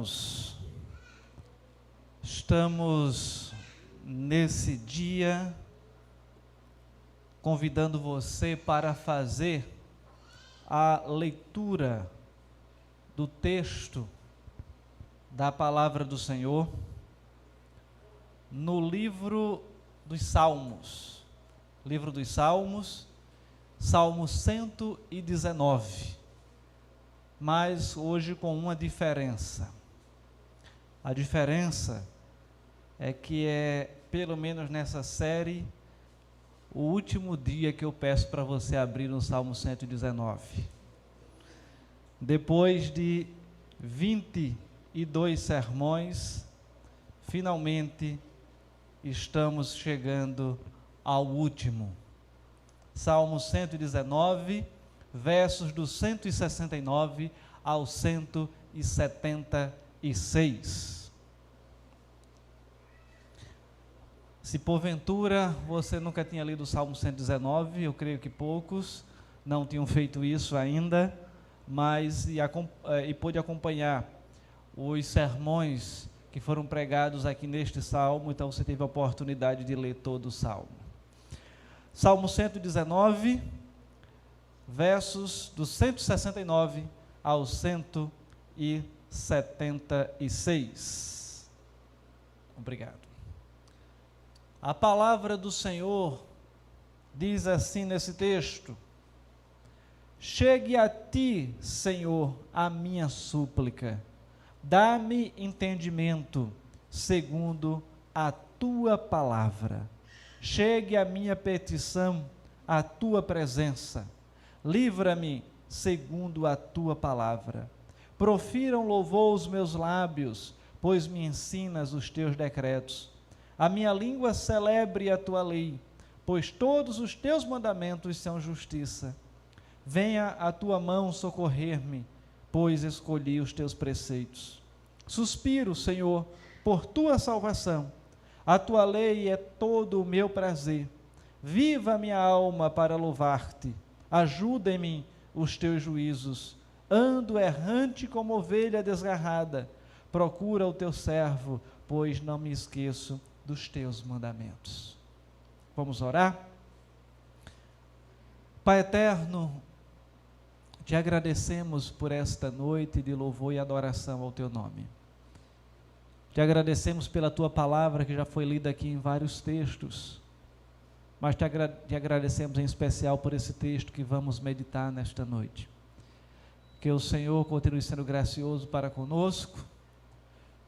irmãos, estamos nesse dia convidando você para fazer a leitura do texto da palavra do Senhor no livro dos Salmos, Salmo 119, mas hoje com uma diferença. A diferença é que pelo menos nessa série, o último dia que eu peço para você abrir no Salmo 119. Depois de 22 sermões, finalmente estamos chegando ao último. Salmo 119, versos do 169 ao 176. Se porventura você nunca tinha lido o Salmo 119, eu creio que poucos não tinham feito isso ainda, mas e pôde acompanhar os sermões que foram pregados aqui neste Salmo, então você teve a oportunidade de ler todo o Salmo. Salmo 119, versos do 169 ao 176. Obrigado. A palavra do Senhor diz assim nesse texto: chegue a ti, Senhor, a minha súplica, dá-me entendimento segundo a tua palavra. Chegue a minha petição à tua presença, livra-me segundo a tua palavra. Profiram louvor os meus lábios, pois me ensinas os teus decretos. A minha língua celebre a tua lei, pois todos os teus mandamentos são justiça. Venha a tua mão socorrer-me, pois escolhi os teus preceitos. Suspiro, Senhor, por tua salvação. A tua lei é todo o meu prazer. Viva a minha alma para louvar-te. Ajuda-me os teus juízos. Ando errante como ovelha desgarrada. Procura o teu servo, pois não me esqueço dos teus mandamentos. Vamos orar? Pai eterno, te agradecemos por esta noite de louvor e adoração ao teu nome. Te agradecemos pela tua palavra que já foi lida aqui em vários textos, mas te agradecemos em especial por esse texto que vamos meditar nesta noite. Que o Senhor continue sendo gracioso para conosco,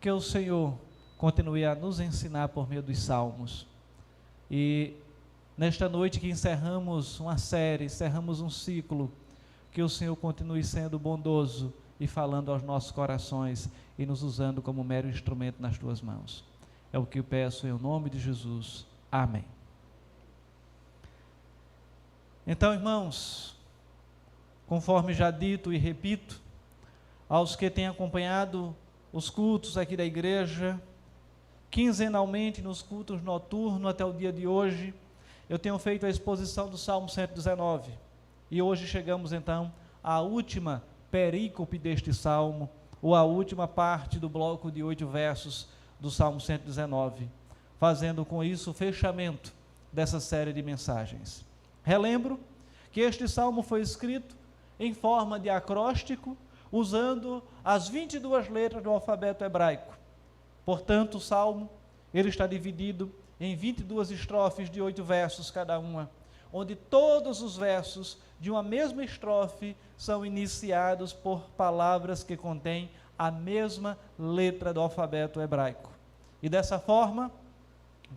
que o Senhor continue a nos ensinar por meio dos salmos. E nesta noite que encerramos uma série, encerramos um ciclo, que o Senhor continue sendo bondoso e falando aos nossos corações e nos usando como mero instrumento nas tuas mãos. É o que eu peço em nome de Jesus. Amém. Então, irmãos, conforme já dito e repito, aos que têm acompanhado os cultos aqui da igreja, quinzenalmente nos cultos noturnos até o dia de hoje, eu tenho feito a exposição do Salmo 119. E hoje chegamos então à última perícope deste Salmo, ou à última parte do bloco de 8 versos do Salmo 119, fazendo com isso o fechamento dessa série de mensagens. Relembro que este Salmo foi escrito em forma de acróstico, usando as 22 letras do alfabeto hebraico. Portanto, o Salmo ele está dividido em 22 estrofes de 8 versos cada uma, onde todos os versos de uma mesma estrofe são iniciados por palavras que contêm a mesma letra do alfabeto hebraico. E dessa forma,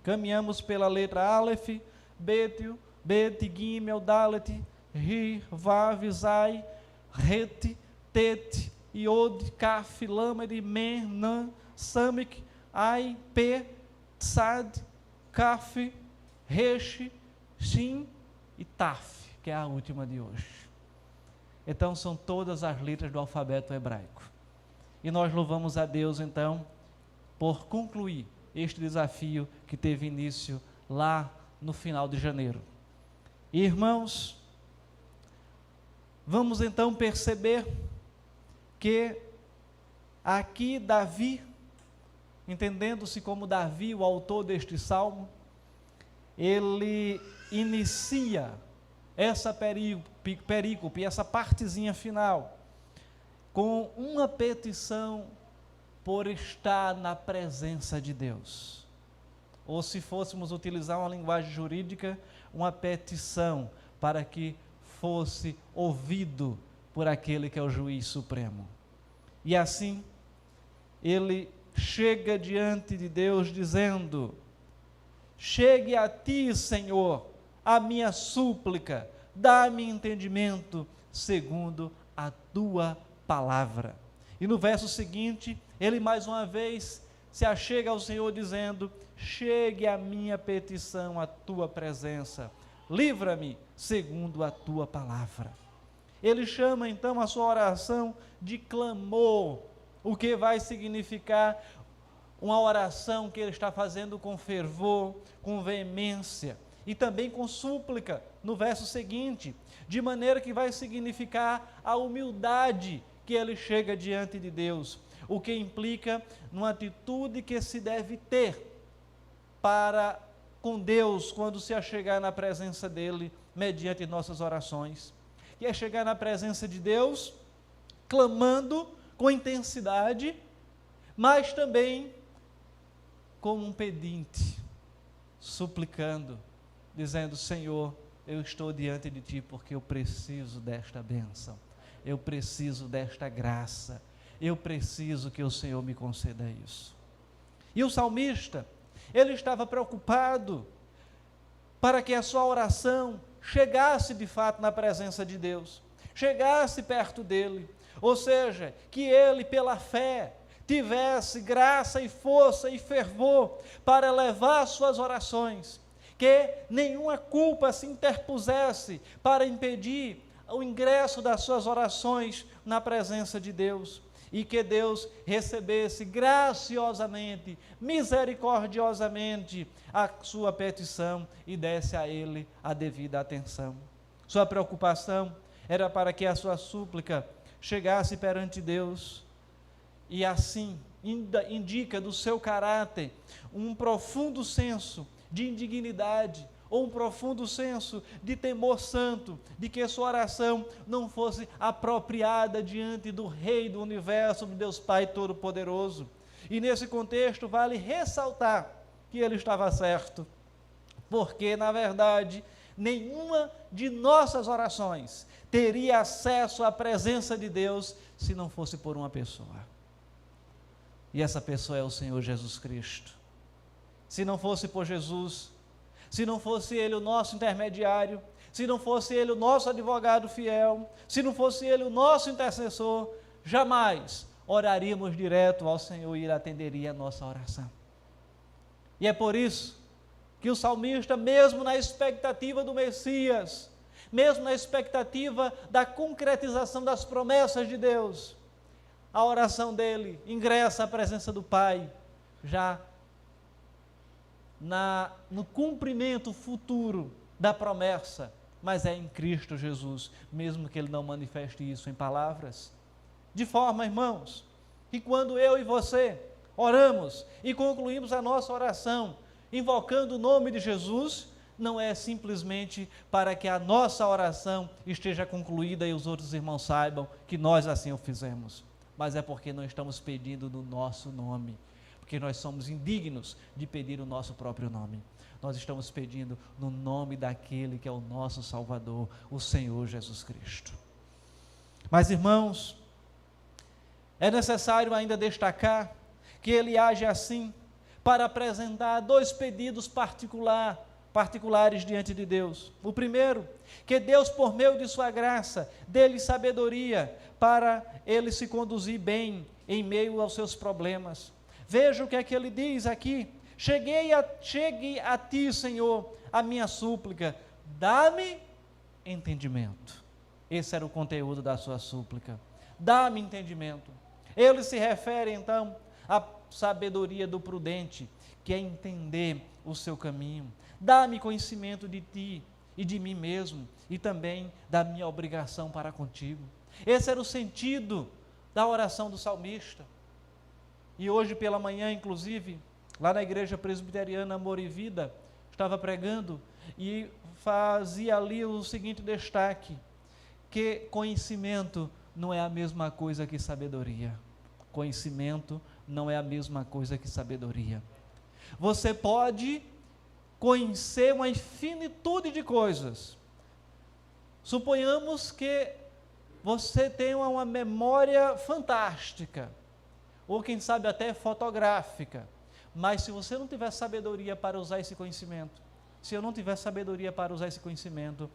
caminhamos pela letra Aleph, Bet, Gimel, Dalet, Ri, Vav, Zai, Het, Tet, Yod, Kaf, Lamed, Men, Nan, Samek, Ai, Pe, Tsad, Kaf, Resh, Shin e Taf, que é a última de hoje. Então são todas as letras do alfabeto hebraico. E nós louvamos a Deus então por concluir este desafio que teve início lá no final de janeiro. Irmãos, vamos então perceber que Aqui Davi, entendendo-se como Davi, o autor deste salmo, ele inicia essa perícope, essa partezinha final, com uma petição por estar na presença de Deus. Ou, se fôssemos utilizar uma linguagem jurídica, uma petição para que fosse ouvido por aquele que é o juiz supremo. E assim, ele chega diante de Deus dizendo: chegue a ti, Senhor, a minha súplica, dá-me entendimento segundo a tua palavra. E no verso seguinte, ele mais uma vez se achega ao Senhor dizendo: chegue a minha petição à tua presença, livra-me segundo a tua palavra. Ele chama então a sua oração de clamor, o que vai significar uma oração que ele está fazendo com fervor, com veemência e também com súplica, no verso seguinte, de maneira que vai significar a humildade que ele chega diante de Deus, o que implica numa atitude que se deve ter para com Deus quando se achegar na presença dele, mediante nossas orações, que é chegar na presença de Deus, clamando com intensidade, mas também como um pedinte, suplicando, dizendo: Senhor, eu estou diante de ti porque eu preciso desta bênção, eu preciso desta graça, eu preciso que o Senhor me conceda isso. E o salmista, ele estava preocupado para que a sua oração chegasse de fato na presença de Deus, chegasse perto dele, ou seja, que ele pela fé tivesse graça e força e fervor para elevar suas orações, que nenhuma culpa se interpusesse para impedir o ingresso das suas orações na presença de Deus, e que Deus recebesse graciosamente, misericordiosamente a sua petição e desse a ele a devida atenção. Sua preocupação era para que a sua súplica chegasse perante Deus, e assim indica do seu caráter um profundo senso de indignidade, ou um profundo senso de temor santo, de que sua oração não fosse apropriada diante do Rei do Universo, do Deus Pai Todo-Poderoso. E nesse contexto vale ressaltar que ele estava certo, porque na verdade nenhuma de nossas orações teria acesso à presença de Deus se não fosse por uma pessoa. E essa pessoa é o Senhor Jesus Cristo. Se não fosse por Jesus, se não fosse Ele o nosso intermediário, se não fosse Ele o nosso advogado fiel, se não fosse Ele o nosso intercessor, jamais oraríamos direto ao Senhor e Ele atenderia a nossa oração. E é por isso que o salmista, mesmo na expectativa do Messias, mesmo na expectativa da concretização das promessas de Deus, a oração dele ingressa à presença do Pai, já no cumprimento futuro da promessa, mas é em Cristo Jesus, mesmo que ele não manifeste isso em palavras. De forma, irmãos, que quando eu e você oramos e concluímos a nossa oração, invocando o nome de Jesus, não é simplesmente para que a nossa oração esteja concluída e os outros irmãos saibam que nós assim o fizemos, mas é porque nós estamos pedindo no nosso nome, porque nós somos indignos de pedir o nosso próprio nome. Nós estamos pedindo no nome daquele que é o nosso Salvador, o Senhor Jesus Cristo. Mas, irmãos, é necessário ainda destacar que ele age assim para apresentar dois pedidos particulares diante de Deus. O primeiro, que Deus, por meio de sua graça, dê-lhe sabedoria para ele se conduzir bem em meio aos seus problemas. Veja o que é que ele diz aqui: chegue a ti, Senhor, a minha súplica, dá-me entendimento. Esse era o conteúdo da sua súplica, dá-me entendimento. Ele se refere então à sabedoria do prudente, que é entender o seu caminho. Dá-me conhecimento de ti e de mim mesmo, e também da minha obrigação para contigo. Esse era o sentido da oração do salmista. E hoje pela manhã, inclusive, lá na igreja presbiteriana Amor e Vida, estava pregando e fazia ali o seguinte destaque, que conhecimento não é a mesma coisa que sabedoria. Conhecimento não é a mesma coisa que sabedoria. Você pode conhecer uma infinitude de coisas. Suponhamos que você tenha uma memória fantástica, ou quem sabe até fotográfica, mas se você não tiver sabedoria para usar esse conhecimento, se eu não tiver sabedoria para usar esse conhecimento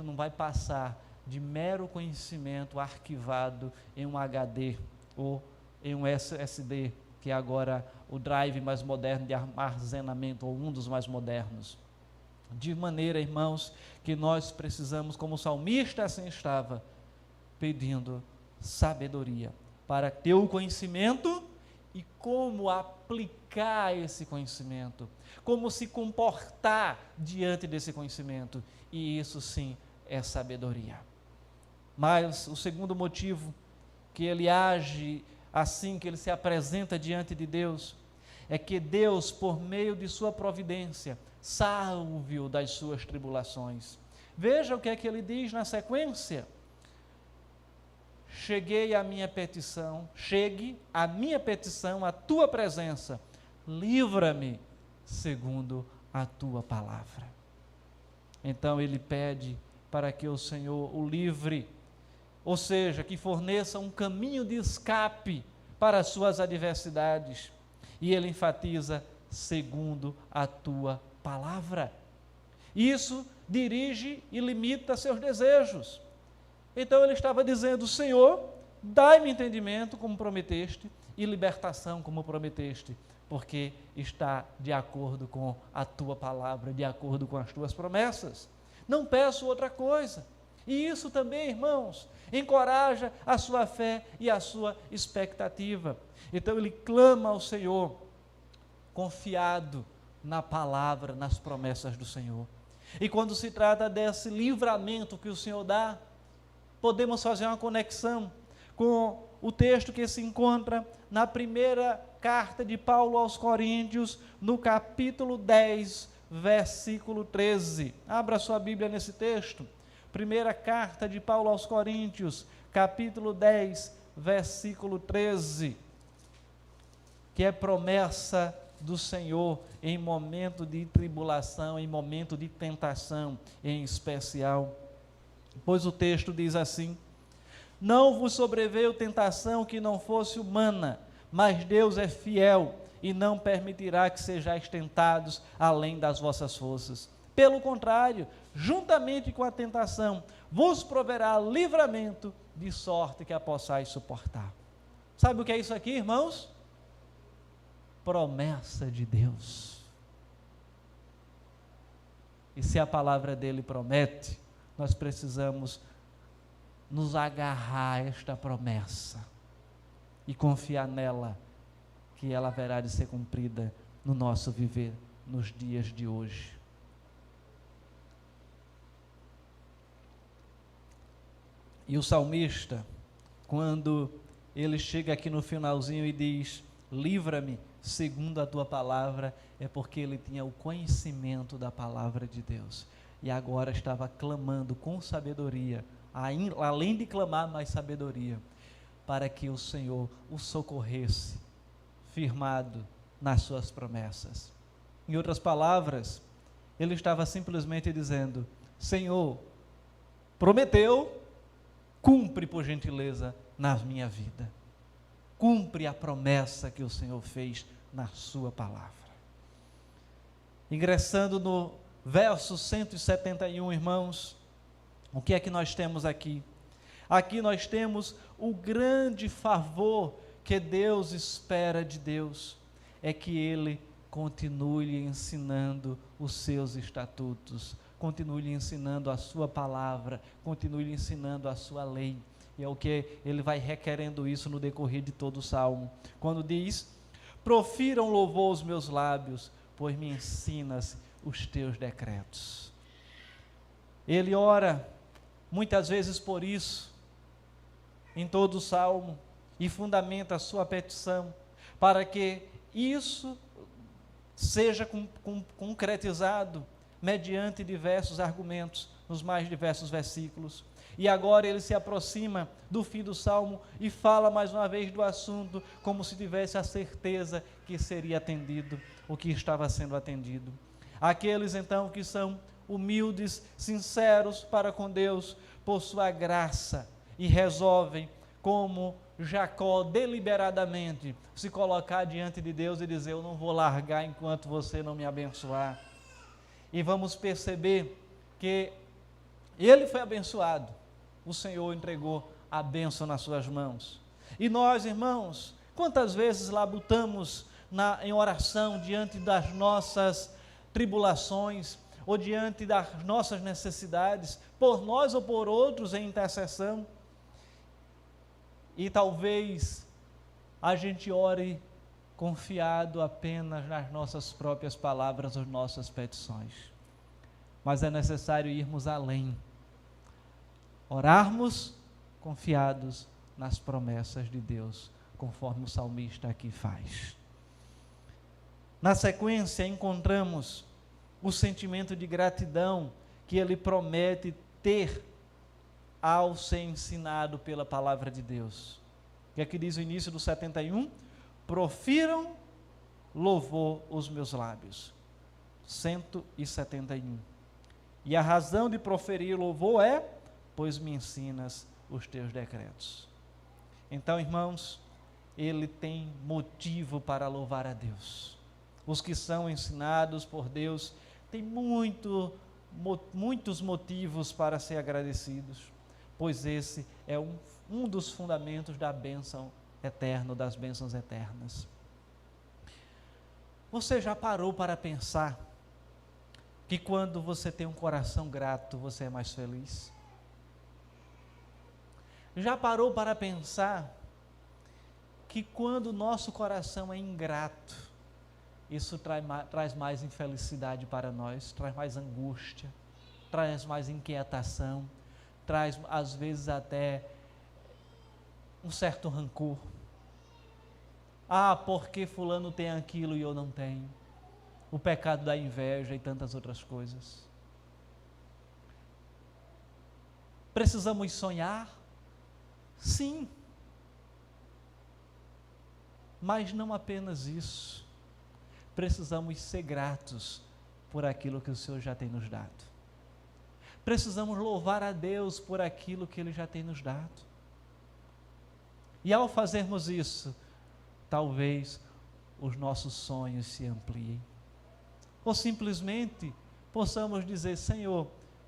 não vai passar de mero conhecimento arquivado em um HD ou em um SSD, que é agora o drive mais moderno de armazenamento, ou um dos mais modernos. De maneira, irmãos, que nós precisamos, como o salmista assim estava, pedindo sabedoria para ter o conhecimento e como aplicar esse conhecimento, como se comportar diante desse conhecimento, e isso sim é sabedoria. Mas o segundo motivo que ele age assim, que ele se apresenta diante de Deus, é que Deus, por meio de sua providência, salve-o das suas tribulações. Veja o que é que ele diz na sequência: chegue a minha petição à tua presença, livra-me segundo a tua palavra. Então ele pede para que o Senhor o livre, ou seja, que forneça um caminho de escape para as suas adversidades. E ele enfatiza, segundo a tua palavra. Isso dirige e limita seus desejos. Então ele estava dizendo: Senhor, dai-me entendimento como prometeste e libertação como prometeste, porque está de acordo com a tua palavra, de acordo com as tuas promessas. Não peço outra coisa. E isso também, irmãos, encoraja a sua fé e a sua expectativa. Então ele clama ao Senhor, confiado na palavra, nas promessas do Senhor. E quando se trata desse livramento que o Senhor dá, podemos fazer uma conexão com o texto que se encontra na primeira carta de Paulo aos Coríntios, no capítulo 10, versículo 13. Abra sua Bíblia nesse texto. Primeira carta de Paulo aos Coríntios, capítulo 10, versículo 13, que é promessa do Senhor em momento de tribulação, em momento de tentação em especial. Pois o texto diz assim: não vos sobreveio tentação que não fosse humana, mas Deus é fiel e não permitirá que sejais tentados além das vossas forças. Pelo contrário, juntamente com a tentação, vos proverá livramento, de sorte que a possais suportar. Sabe o que é isso aqui, irmãos? Promessa de Deus. E se a palavra dele promete, nós precisamos nos agarrar a esta promessa e confiar nela, que ela haverá de ser cumprida no nosso viver, nos dias de hoje. E o salmista, quando ele chega aqui no finalzinho e diz: livra-me segundo a tua palavra, é porque ele tinha o conhecimento da palavra de Deus, e agora estava clamando com sabedoria, além de clamar mais sabedoria, para que o Senhor o socorresse, firmado nas suas promessas. Em outras palavras, ele estava simplesmente dizendo: Senhor, prometeu, cumpre por gentileza na minha vida, cumpre a promessa que o Senhor fez na sua palavra. Ingressando no verso 171, irmãos, o que é que nós temos aqui? Aqui nós temos o grande favor que Deus espera de Deus, é que Ele continue lhe ensinando os seus estatutos, continue lhe ensinando a sua palavra, continue lhe ensinando a sua lei. E é o que ele vai requerendo isso no decorrer de todo o salmo, quando diz: profiram louvor os meus lábios, pois me ensinas os teus decretos. Ele ora muitas vezes por isso, em todo o salmo, e fundamenta a sua petição, para que isso seja concretizado mediante diversos argumentos nos mais diversos versículos. E agora ele se aproxima do fim do salmo e fala mais uma vez do assunto, como se tivesse a certeza que seria atendido o que estava sendo atendido. Aqueles então que são humildes, sinceros para com Deus, por sua graça, e resolvem, como Jacó, deliberadamente se colocar diante de Deus e dizer: eu não vou largar enquanto você não me abençoar. E vamos perceber que ele foi abençoado, o Senhor entregou a bênção nas suas mãos. E nós, irmãos, quantas vezes labutamos em oração diante das nossas tribulações, ou diante das nossas necessidades, por nós ou por outros em intercessão, e talvez a gente ore confiado apenas nas nossas próprias palavras ou nossas petições, mas é necessário irmos além, orarmos confiados nas promessas de Deus, conforme o salmista aqui faz. Na sequência, encontramos o sentimento de gratidão que ele promete ter ao ser ensinado pela palavra de Deus. E aqui diz o início do 71, profiram louvor os meus lábios. 171. E a razão de proferir louvor é, pois me ensinas os teus decretos. Então, irmãos, ele tem motivo para louvar a Deus. Os que são ensinados por Deus têm muitos motivos para ser agradecidos, pois esse é um dos fundamentos da bênção eterna, das bênçãos eternas. Você já parou para pensar que quando você tem um coração grato, você é mais feliz? Já parou para pensar que quando o nosso coração é ingrato, isso traz mais infelicidade para nós, traz mais angústia, traz mais inquietação, traz às vezes até um certo rancor. Ah, porque fulano tem aquilo e eu não tenho? O pecado da inveja e tantas outras coisas. Precisamos sonhar? Sim. Mas não apenas isso. Precisamos ser gratos por aquilo que o Senhor já tem nos dado. Precisamos louvar a Deus por aquilo que Ele já tem nos dado. E ao fazermos isso, talvez os nossos sonhos se ampliem. Ou simplesmente possamos dizer: Senhor,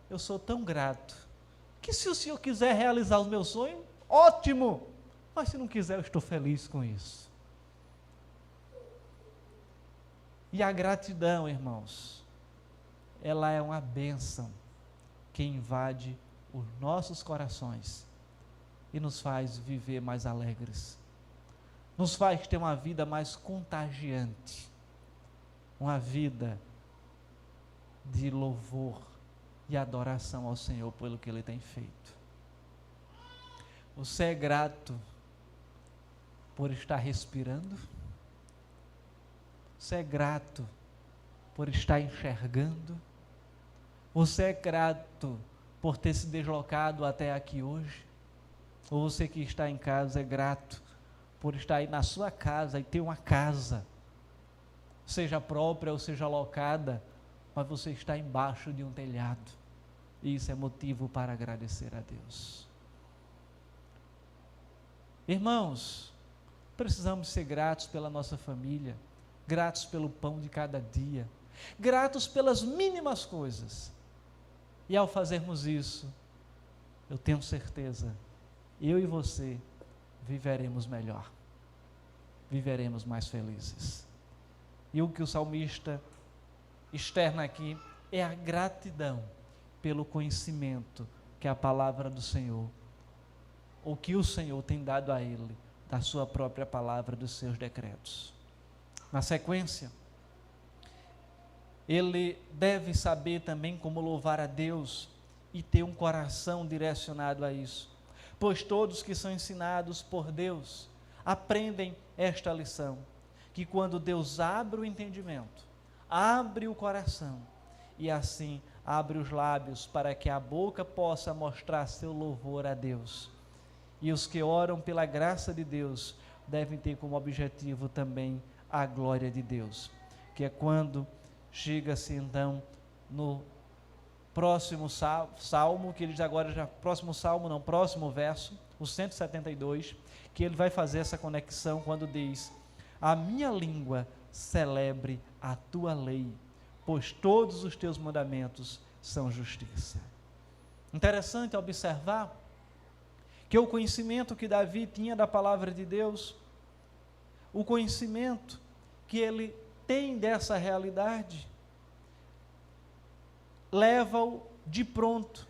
eu sou tão grato, que se o Senhor quiser realizar os meus sonhos, ótimo, mas se não quiser, eu estou feliz com isso. E a gratidão, irmãos, ela é uma bênção que invade os nossos corações e nos faz viver mais alegres, nos faz ter uma vida mais contagiante, uma vida de louvor e adoração ao Senhor pelo que Ele tem feito. Você é grato por estar respirando? Você é grato por estar enxergando? Você é grato por ter se deslocado até aqui hoje? Ou você que está em casa é grato por estar aí na sua casa e ter uma casa, seja própria ou seja alocada, mas você está embaixo de um telhado, e isso é motivo para agradecer a Deus. Irmãos, precisamos ser gratos pela nossa família, gratos pelo pão de cada dia, gratos pelas mínimas coisas, e ao fazermos isso, eu tenho certeza, eu e você viveremos melhor, viveremos mais felizes. E o que o salmista externa aqui é a gratidão pelo conhecimento que a palavra do Senhor, ou que o Senhor tem dado a ele, da sua própria palavra, dos seus decretos. Na sequência, ele deve saber também como louvar a Deus e ter um coração direcionado a isso, pois todos que são ensinados por Deus aprendem esta lição, que quando Deus abre o entendimento, abre o coração, e assim abre os lábios para que a boca possa mostrar seu louvor a Deus. E os que oram pela graça de Deus devem ter como objetivo também a glória de Deus, que é quando chega-se então no próximo salmo, que ele próximo verso, o 172, que ele vai fazer essa conexão quando diz: a minha língua celebre a tua lei, pois todos os teus mandamentos são justiça. Interessante observar que o conhecimento que Davi tinha da palavra de Deus, o conhecimento que ele tem dessa realidade, leva-o de pronto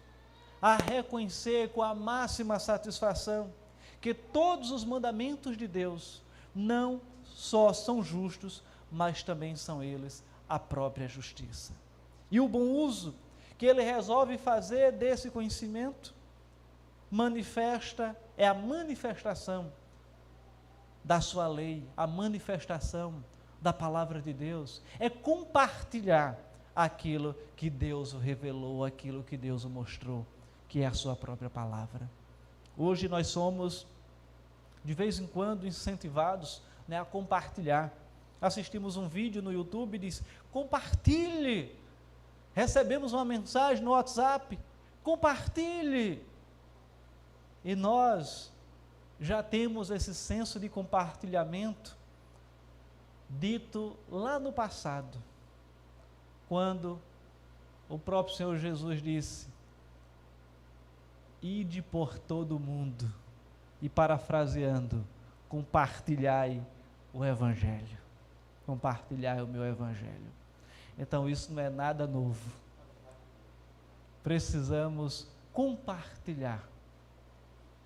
a reconhecer com a máxima satisfação que todos os mandamentos de Deus não só são justos, mas também são eles a própria justiça. E o bom uso que ele resolve fazer desse conhecimento é a manifestação da sua lei, a manifestação da palavra de Deus, é compartilhar aquilo que Deus revelou, aquilo que Deus mostrou, que é a sua própria palavra. Hoje nós somos, de vez em quando, incentivados, a compartilhar. Assistimos um vídeo no YouTube e diz: compartilhe. Recebemos uma mensagem no WhatsApp: compartilhe. E nós já temos esse senso de compartilhamento dito lá no passado, quando o próprio Senhor Jesus disse: ide por todo o mundo, e parafraseando, compartilhai o Evangelho, compartilhai o meu Evangelho. Então isso não é nada novo, precisamos compartilhar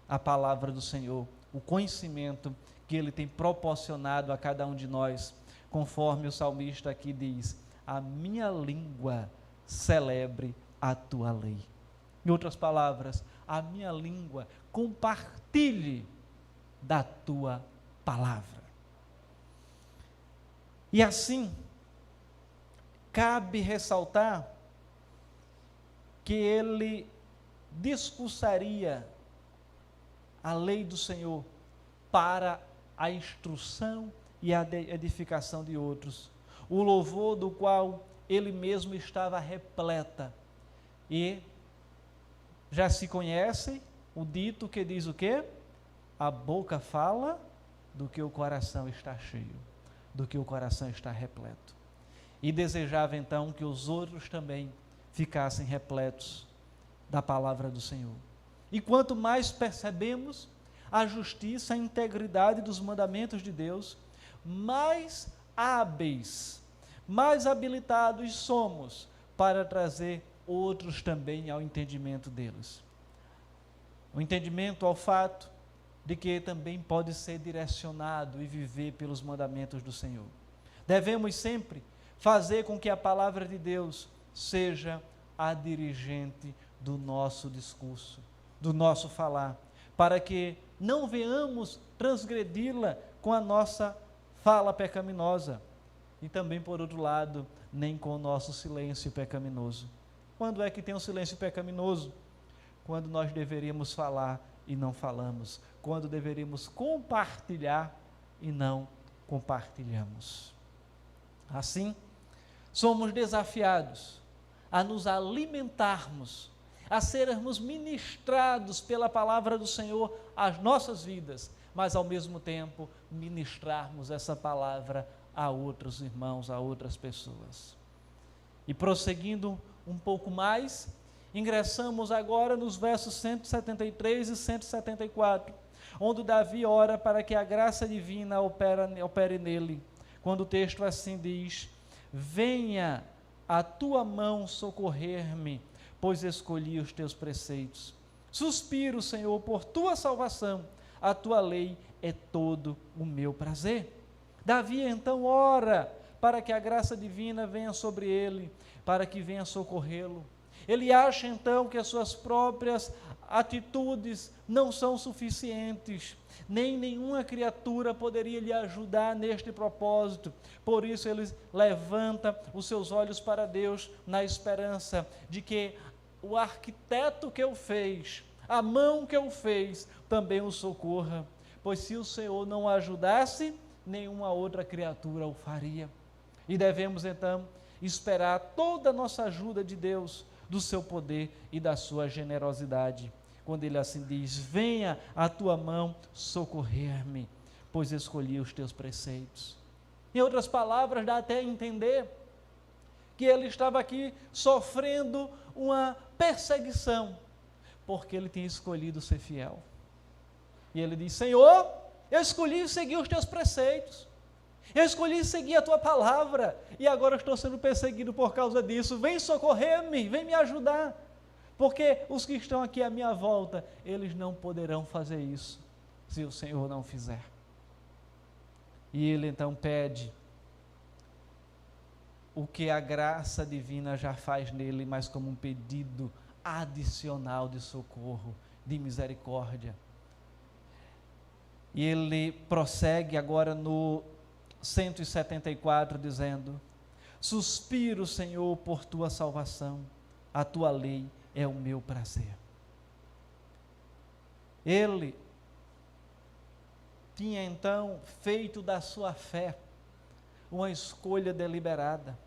a palavra do Senhor, o conhecimento que Ele tem proporcionado a cada um de nós, conforme o salmista aqui diz: a minha língua celebre a tua lei. Em outras palavras, a minha língua compartilhe da tua palavra. E assim, cabe ressaltar que ele discursaria a lei do Senhor para a instrução e a edificação de outros, o louvor do qual ele mesmo estava repleta. E já se conhece o dito que diz o quê? A boca fala do que o coração está cheio, do que o coração está repleto. E desejava então que os outros também ficassem repletos da palavra do Senhor. E quanto mais percebemos a justiça, a integridade dos mandamentos de Deus, mais hábeis, mais habilitados somos para trazer outros também ao entendimento deles. O entendimento ao fato de que também pode ser direcionado e viver pelos mandamentos do Senhor. Devemos sempre fazer com que a palavra de Deus seja a dirigente do nosso discurso, do nosso falar, para que não venhamos transgredi-la com a nossa fala pecaminosa e também, por outro lado, nem com o nosso silêncio pecaminoso. Quando é que tem um silêncio pecaminoso? Quando nós deveríamos falar e não falamos, quando deveríamos compartilhar e não compartilhamos. Assim, somos desafiados a nos alimentarmos, a sermos ministrados pela palavra do Senhor às nossas vidas, mas ao mesmo tempo ministrarmos essa palavra a outros irmãos, a outras pessoas. E prosseguindo um pouco mais, ingressamos agora nos versos 173 e 174, onde Davi ora para que a graça divina opere nele, quando o texto assim diz: venha a tua mão socorrer-me, pois escolhi os teus preceitos. Suspiro, Senhor, por tua salvação, a tua lei é todo o meu prazer. Davi então ora para que a graça divina venha sobre ele, para que venha socorrê-lo. Ele acha então que as suas próprias atitudes não são suficientes, nem nenhuma criatura poderia lhe ajudar neste propósito. Por isso ele levanta os seus olhos para Deus na esperança de que o arquiteto que o fez, a mão que o fez, também o socorra. Pois se o Senhor não o ajudasse, nenhuma outra criatura o faria. E devemos então esperar toda a nossa ajuda de Deus, do seu poder e da sua generosidade. Quando ele assim diz: venha a tua mão socorrer-me, pois escolhi os teus preceitos. Em outras palavras, dá até a entender que ele estava aqui sofrendo uma perseguição, porque ele tinha escolhido ser fiel. E ele diz: Senhor, eu escolhi seguir os teus preceitos, eu escolhi seguir a tua palavra, e agora estou sendo perseguido por causa disso. Vem socorrer-me, vem me ajudar, porque os que estão aqui à minha volta, eles não poderão fazer isso, se o Senhor não fizer. E ele então pede o que a graça divina já faz nele, mas como um pedido adicional de socorro, de misericórdia. E ele prossegue agora no 174, dizendo: suspiro, Senhor, por tua salvação, a tua lei é o meu prazer. Ele tinha então feito da sua fé uma escolha deliberada.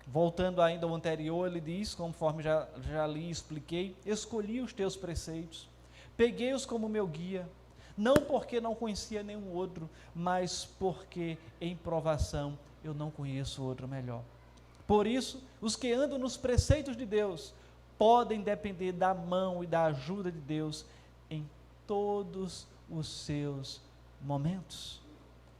Voltando ainda ao anterior, ele diz, conforme já li e expliquei: escolhi os teus preceitos, peguei-os como meu guia, não porque não conhecia nenhum outro, mas porque em provação eu não conheço outro melhor. Por isso, os que andam nos preceitos de Deus podem depender da mão e da ajuda de Deus em todos os seus momentos.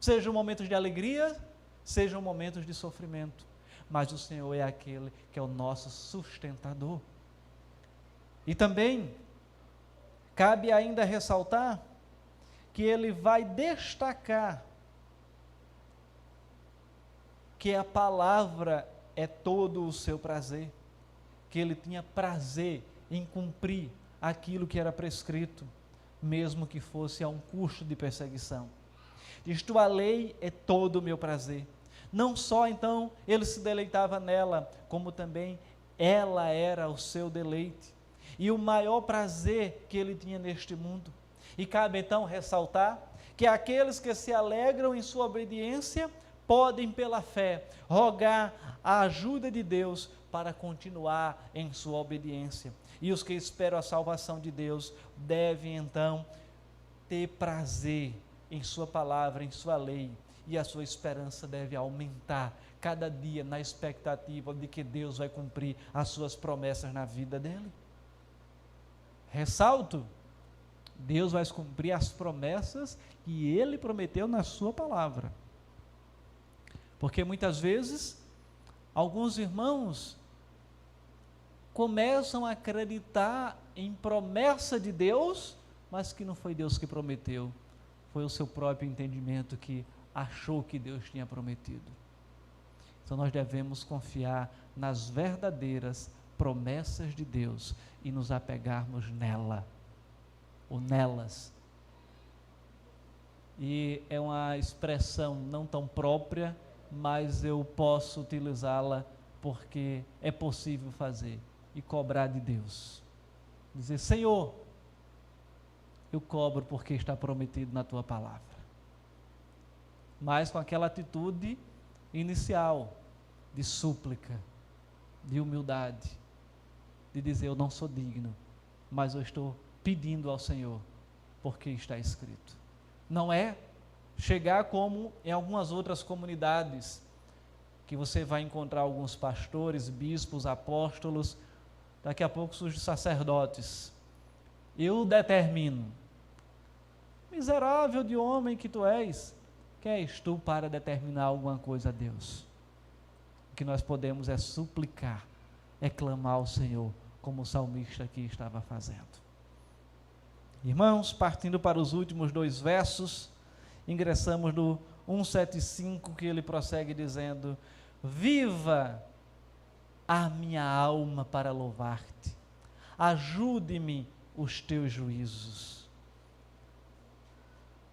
Sejam momentos de alegria, sejam momentos de sofrimento, mas o Senhor é aquele que é o nosso sustentador. E também cabe ainda ressaltar que ele vai destacar que a palavra é todo o seu prazer, que ele tinha prazer em cumprir aquilo que era prescrito, mesmo que fosse a um custo de perseguição. Diz: tua lei é todo o meu prazer. Não só então ele se deleitava nela, como também ela era o seu deleite, e o maior prazer que ele tinha neste mundo. E cabe então ressaltar que aqueles que se alegram em sua obediência podem, pela fé, rogar a ajuda de Deus para continuar em sua obediência. E os que esperam a salvação de Deus devem então ter prazer em sua palavra, em sua lei, e a sua esperança deve aumentar cada dia na expectativa de que Deus vai cumprir as suas promessas na vida dele. Ressalto: Deus vai cumprir as promessas que ele prometeu na sua palavra. Porque muitas vezes alguns irmãos começam a acreditar em promessa de Deus, mas que não foi Deus que prometeu, foi o seu próprio entendimento que achou que Deus tinha prometido. Então nós devemos confiar nas verdadeiras promessas de Deus e nos apegarmos nela, ou nelas. E é uma expressão não tão própria, mas eu posso utilizá-la porque é possível fazer e cobrar de Deus. Dizer: Senhor, eu cobro porque está prometido na tua palavra. Mas com aquela atitude inicial de súplica, de humildade, de dizer: eu não sou digno, mas eu estou pedindo ao Senhor, porque está escrito. Não é chegar como em algumas outras comunidades, que você vai encontrar alguns pastores, bispos, apóstolos, daqui a pouco surgem sacerdotes. Eu determino. Miserável de homem que tu és, quem és tu para determinar alguma coisa a Deus? O que nós podemos é suplicar, é clamar ao Senhor, como o salmista aqui estava fazendo. Irmãos, partindo para os últimos 2 versos, ingressamos no 175, que ele prossegue dizendo: viva a minha alma para louvar-te. Ajude-me os teus juízos.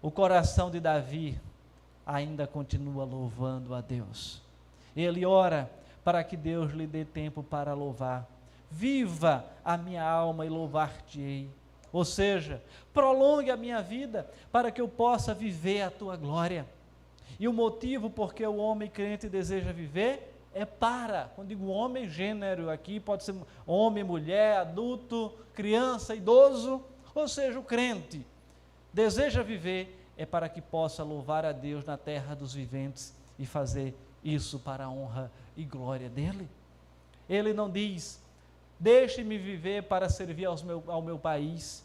O coração de Davi ainda continua louvando a Deus. Ele ora para que Deus lhe dê tempo para louvar. Viva a minha alma e louvar-te-ei. Ou seja, prolongue a minha vida para que eu possa viver a tua glória. E o motivo porque o homem crente deseja viver é quando digo homem, gênero aqui, pode ser homem, mulher, adulto, criança, idoso, ou seja, o crente deseja viver é para que possa louvar a Deus na terra dos viventes e fazer isso para a honra e glória dele. Ele não diz, deixe-me viver para servir ao meu país,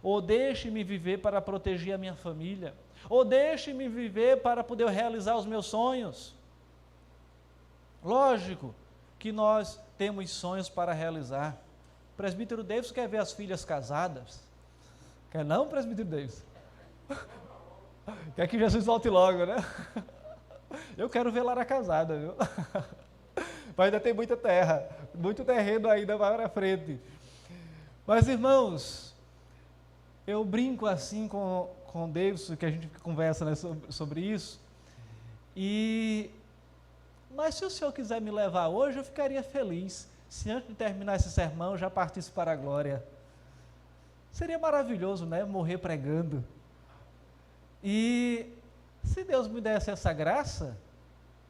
ou deixe-me viver para proteger a minha família, ou deixe-me viver para poder realizar os meus sonhos. Lógico que nós temos sonhos para realizar. O presbítero Davis quer ver as filhas casadas. Quer não, presbítero Davis? Quer que Jesus volte logo, né? Eu quero ver Lara casada, viu? Mas ainda tem muita terra, muito terreno ainda para frente. Mas, irmãos, eu brinco assim com o Davis, que a gente conversa, né, sobre isso, mas se o senhor quiser me levar hoje, eu ficaria feliz, se antes de terminar esse sermão, eu já partisse para a glória. Seria maravilhoso, né, morrer pregando. E se Deus me desse essa graça,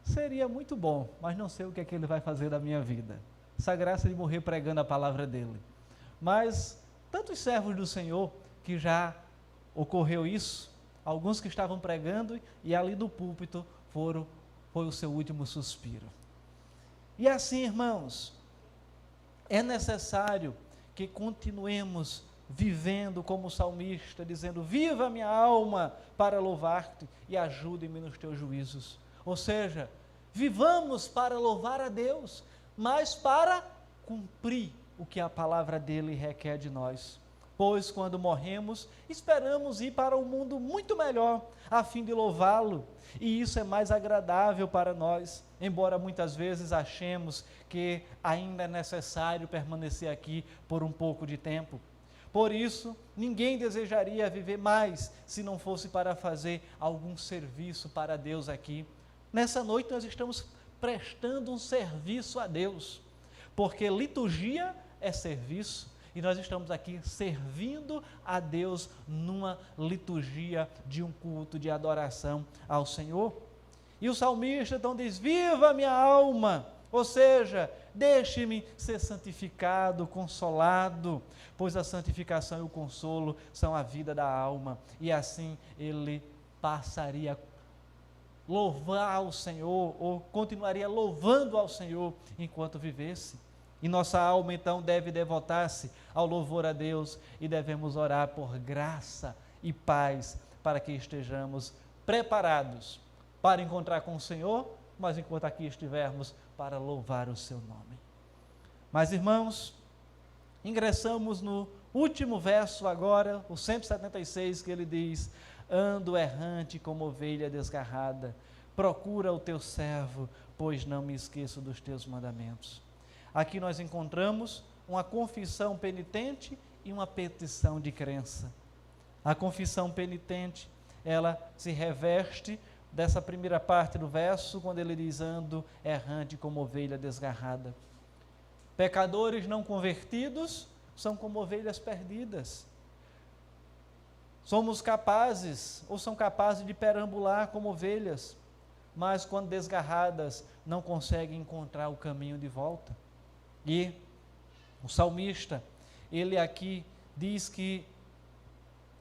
seria muito bom, mas não sei o que é que Ele vai fazer da minha vida. Essa graça de morrer pregando a palavra dEle. Mas tantos servos do Senhor que já ocorreu isso, alguns que estavam pregando e ali no púlpito foi o seu último suspiro. E assim, irmãos, é necessário que continuemos vivendo como salmista, dizendo, viva minha alma para louvar-te e ajude-me nos teus juízos. Ou seja, vivamos para louvar a Deus, mas para cumprir o que a palavra dele requer de nós. Pois quando morremos, esperamos ir para um mundo muito melhor, a fim de louvá-lo, e isso é mais agradável para nós, embora muitas vezes achemos que ainda é necessário permanecer aqui por um pouco de tempo. Por isso, ninguém desejaria viver mais se não fosse para fazer algum serviço para Deus aqui. Nessa noite nós estamos prestando um serviço a Deus, porque liturgia é serviço, e nós estamos aqui servindo a Deus numa liturgia de um culto de adoração ao Senhor. E o salmista então diz, viva minha alma, ou seja, deixe-me ser santificado, consolado, pois a santificação e o consolo são a vida da alma, e assim ele passaria a louvar ao Senhor, ou continuaria louvando ao Senhor enquanto vivesse. E nossa alma então deve devotar-se ao louvor a Deus e devemos orar por graça e paz para que estejamos preparados para encontrar com o Senhor, mas enquanto aqui estivermos para louvar o seu nome. Mas irmãos, ingressamos no último verso agora, o 176, que ele diz, ando errante como ovelha desgarrada, procura o teu servo, pois não me esqueço dos teus mandamentos. Aqui nós encontramos uma confissão penitente e uma petição de crença. A confissão penitente, ela se reveste dessa primeira parte do verso, quando ele diz, ando errante como ovelha desgarrada. Pecadores não convertidos são como ovelhas perdidas. Somos capazes, ou são capazes de perambular como ovelhas, mas quando desgarradas, não conseguem encontrar o caminho de volta. E o salmista, ele aqui diz que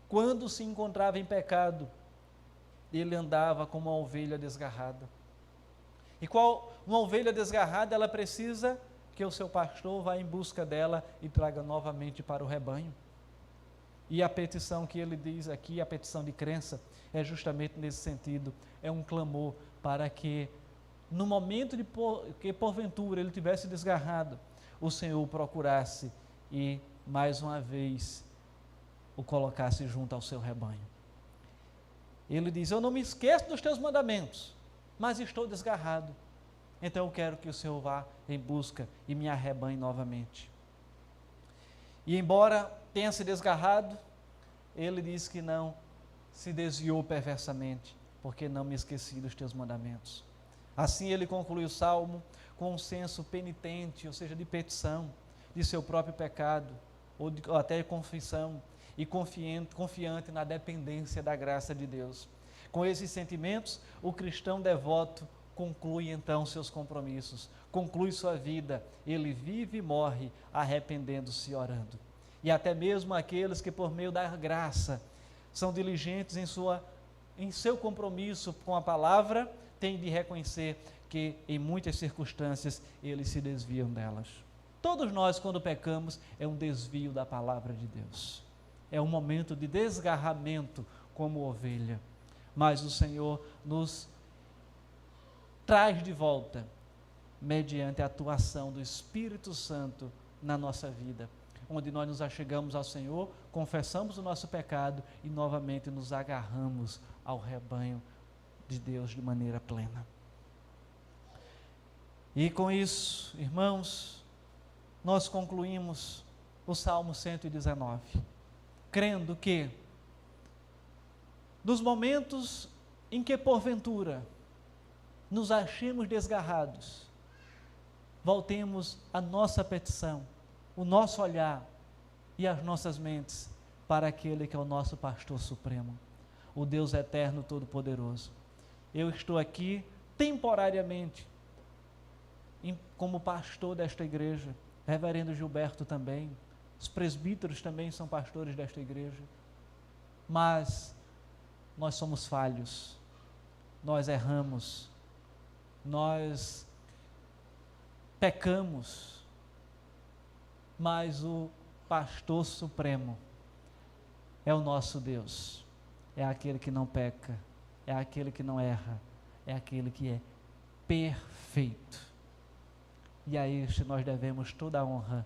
quando se encontrava em pecado, ele andava como uma ovelha desgarrada. E uma ovelha desgarrada, ela precisa que o seu pastor vá em busca dela e traga novamente para o rebanho. E a petição que ele diz aqui, a petição de crença, é justamente nesse sentido, é um clamor para que no momento que porventura ele tivesse desgarrado, o Senhor o procurasse e mais uma vez o colocasse junto ao seu rebanho. Ele diz, eu não me esqueço dos teus mandamentos, mas estou desgarrado. então eu quero que o Senhor vá em busca e me arrebanhe novamente. E embora tenha se desgarrado, ele diz que não se desviou perversamente, porque não me esqueci dos teus mandamentos. Assim ele conclui o salmo com um senso penitente, ou seja, de petição de seu próprio pecado, ou até confissão, e confiante na dependência da graça de Deus. Com esses sentimentos, o cristão devoto conclui então seus compromissos, conclui sua vida, ele vive e morre arrependendo-se e orando. E até mesmo aqueles que por meio da graça são diligentes em seu compromisso com a palavra, têm de reconhecer que em muitas circunstâncias eles se desviam delas. Todos nós, quando pecamos, é um desvio da palavra de Deus, é um momento de desgarramento como ovelha, mas o Senhor nos traz de volta, mediante a atuação do Espírito Santo na nossa vida, onde nós nos achegamos ao Senhor, confessamos o nosso pecado e novamente nos agarramos ao rebanho de Deus de maneira plena. E com isso, irmãos, nós concluímos o Salmo 119, crendo que nos momentos em que porventura nos achemos desgarrados, voltemos a nossa petição, o nosso olhar e as nossas mentes para aquele que é o nosso pastor supremo, o Deus eterno todo-poderoso. Eu estou aqui temporariamente como pastor desta igreja, reverendo Gilberto também, os presbíteros também são pastores desta igreja, mas nós somos falhos, nós erramos, nós pecamos, mas o pastor supremo é o nosso Deus, é aquele que não peca, é aquele que não erra, é aquele que é perfeito. E a este nós devemos toda a honra,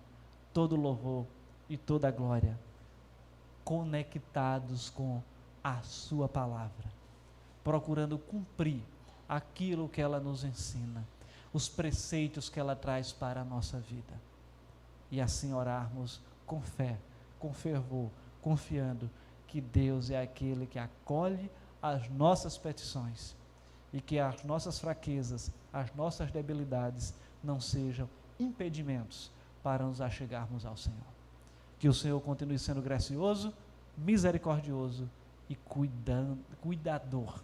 todo o louvor e toda a glória, conectados com a sua palavra, procurando cumprir aquilo que ela nos ensina, os preceitos que ela traz para a nossa vida, e assim orarmos com fé, com fervor, confiando que Deus é aquele que acolhe as nossas petições, e que as nossas fraquezas, as nossas debilidades não sejam impedimentos para nos achegarmos ao Senhor. Que o Senhor continue sendo gracioso, misericordioso e cuidador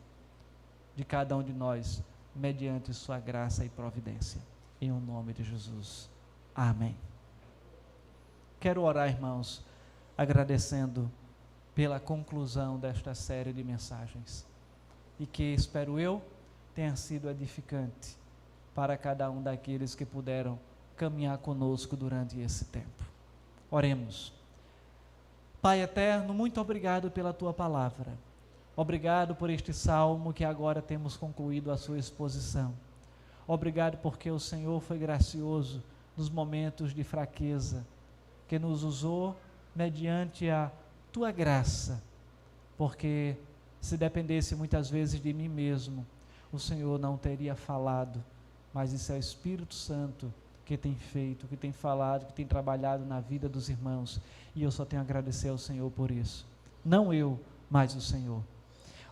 de cada um de nós, mediante sua graça e providência. Em o nome de Jesus. Amém. Quero orar, irmãos, agradecendo pela conclusão desta série de mensagens, e que, espero eu, tenha sido edificante para cada um daqueles que puderam caminhar conosco durante esse tempo. Oremos. Pai eterno, muito obrigado pela tua palavra. Obrigado por este salmo que agora temos concluído a sua exposição. Obrigado porque o Senhor foi gracioso nos momentos de fraqueza, que nos usou mediante a tua graça, porque se dependesse muitas vezes de mim mesmo, o Senhor não teria falado, mas isso é o Espírito Santo que tem feito, que tem falado, que tem trabalhado na vida dos irmãos, e eu só tenho a agradecer ao Senhor por isso. Não eu, mas o Senhor.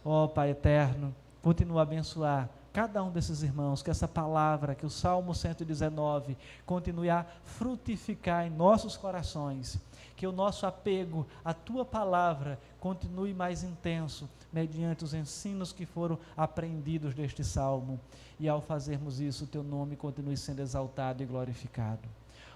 Ó Pai eterno, continua a abençoar cada um desses irmãos, que essa palavra, que o Salmo 119 continue a frutificar em nossos corações, que o nosso apego à tua palavra continue mais intenso, mediante os ensinos que foram aprendidos deste salmo, e ao fazermos isso, o teu nome continue sendo exaltado e glorificado.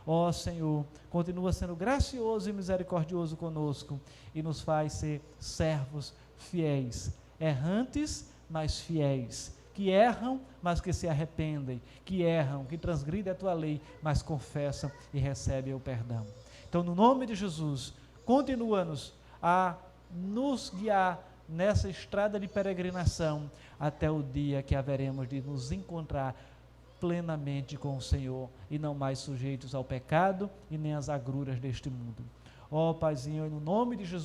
Ó Senhor, continua sendo gracioso e misericordioso conosco, e nos faz ser servos fiéis, errantes, mas fiéis, que erram, mas que se arrependem, que erram, que transgridem a tua lei, mas confessam e recebem o perdão. Então, no nome de Jesus, continua-nos a nos guiar nessa estrada de peregrinação, até o dia que haveremos de nos encontrar plenamente com o Senhor, e não mais sujeitos ao pecado e nem às agruras deste mundo. Ó Paizinho, no nome de Jesus,